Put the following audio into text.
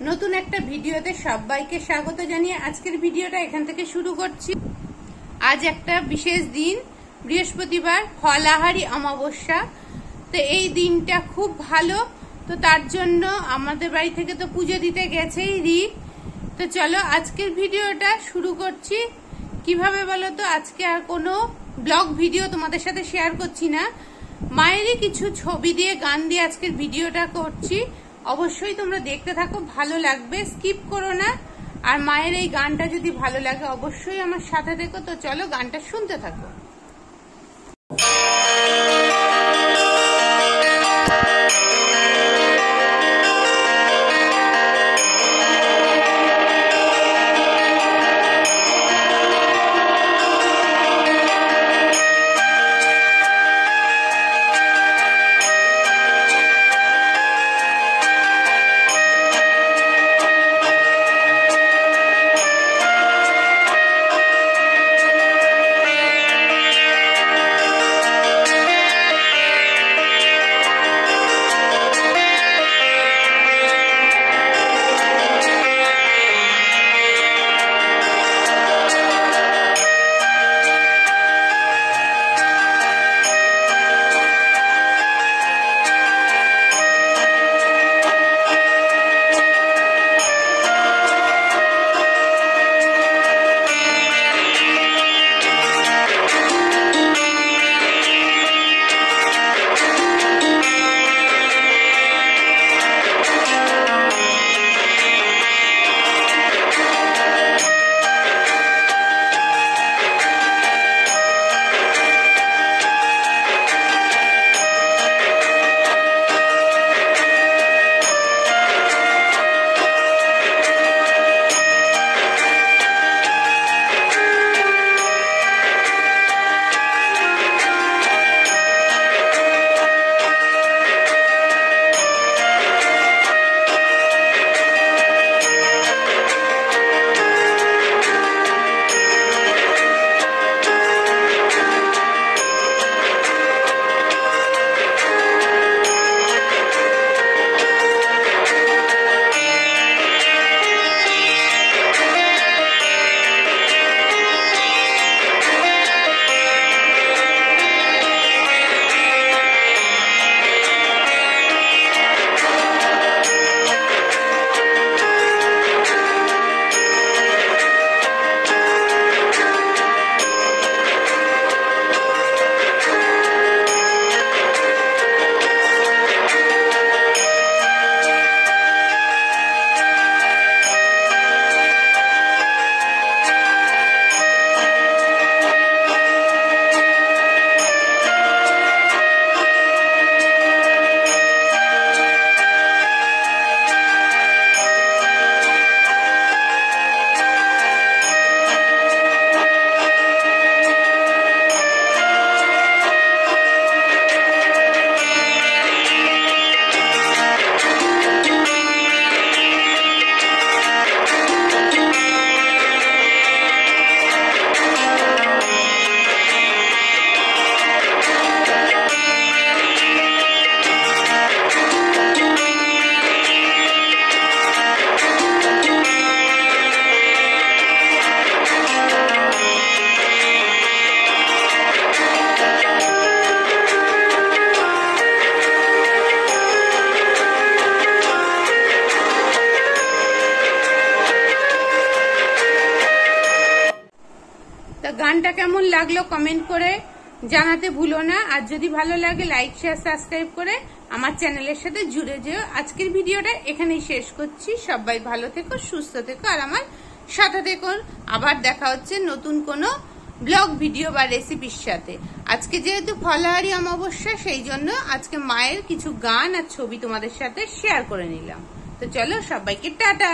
নতুন একটা ভিডিওতে সবাইকে স্বাগত জানিয়ে আজকের ভিডিওটা এখান থেকে শুরু করছি। আজ একটা বিশেষ দিন, বৃহস্পতিবার, ফলাহারি অমাবস্যা। তো এই দিনটা খুব ভালো, তো তার জন্য আমাদের বাড়ি থেকে তো পুজো দিতে গেছেই রি। তো চলো আজকের ভিডিওটা শুরু করছি। কিভাবে বলো তো, আজকে আর কোনো ব্লগ ভিডিও তোমাদের সাথে শেয়ার করছি না, মায়েরই কিছু ছবি দিয়ে গান দিয়ে আজকের ভিডিওটা করছি। অবশ্যই তোমরা দেখতে থাকো, ভালো লাগবে, স্কিপ করো না। আর মায়ের এই গানটা যদি ভালো লাগে অবশ্যই আমার সাথে দেখো। তো চলো গানটা শুনতে থাকো। গানটা কেমন লাগলো কমেন্ট করে জানাতে ভুলো না। আর যদি ভালো লাগে লাইক, শেয়ার, সাবস্ক্রাইব করে আমার চ্যানেলের সাথে জুড়ে যেও। আজকের ভিডিওটা এখানেই শেষ করছি। সবাই ভালো থেকো, সুস্থ থেকো আর আমার সাথে থেকো। আবার দেখা হচ্ছে নতুন কোনো ব্লগ ভিডিও বা রেসিপির সাথে। আজকে যেহেতু ফলাহারি অমাবস্যা, সেই জন্য আজকে মায়ের কিছু গান আর ছবি তোমাদের সাথে শেয়ার করে নিলাম। তো চলো সবাইকে টাটা।